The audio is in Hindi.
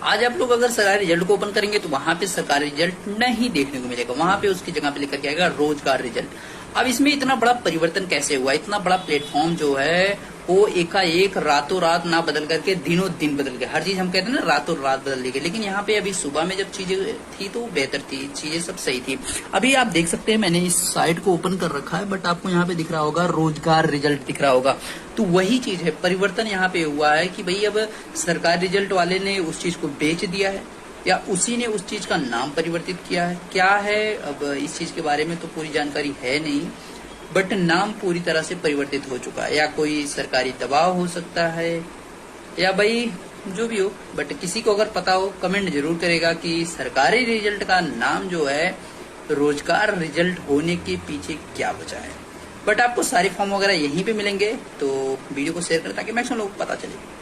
आज आप लोग अगर सरकारी रिजल्ट को ओपन करेंगे तो वहां पे सरकारी रिजल्ट नहीं देखने को मिलेगा, वहां पे उसकी जगह पे लेकर के आएगा रोजगार रिजल्ट। अब इसमें इतना बड़ा परिवर्तन कैसे हुआ, इतना बड़ा प्लेटफॉर्म जो है वो एकाएक रातों रात ना बदल करके दिनों दिन बदल गया। हर चीज हम कहते हैं ना रातों रात बदल गई, लेकिन यहाँ पे अभी सुबह में जब चीजें थी तो बेहतर थी, चीजें सब सही थी। अभी आप देख सकते हैं मैंने इस साइट को ओपन कर रखा है, बट आपको यहाँ पे दिख रहा होगा रोजगार रिजल्ट दिख रहा होगा। तो वही चीज है, परिवर्तन यहाँ पे हुआ है कि भाई अब सरकारी रिजल्ट वाले ने उस चीज को बेच दिया है या उसी ने उस चीज का नाम परिवर्तित किया है, क्या है अब इस चीज के बारे में तो पूरी जानकारी है नहीं, बट नाम पूरी तरह से परिवर्तित हो चुका है। या कोई सरकारी दबाव हो सकता है या भाई जो भी हो, बट किसी को अगर पता हो कमेंट जरूर करेगा कि सरकारी रिजल्ट का नाम जो है रोजगार रिजल्ट होने के पीछे क्या वजह है। बट आपको सारे फॉर्म वगैरह यहीं पे मिलेंगे, तो वीडियो को शेयर करें ताकि मैक्सिमम लोगों को पता चले।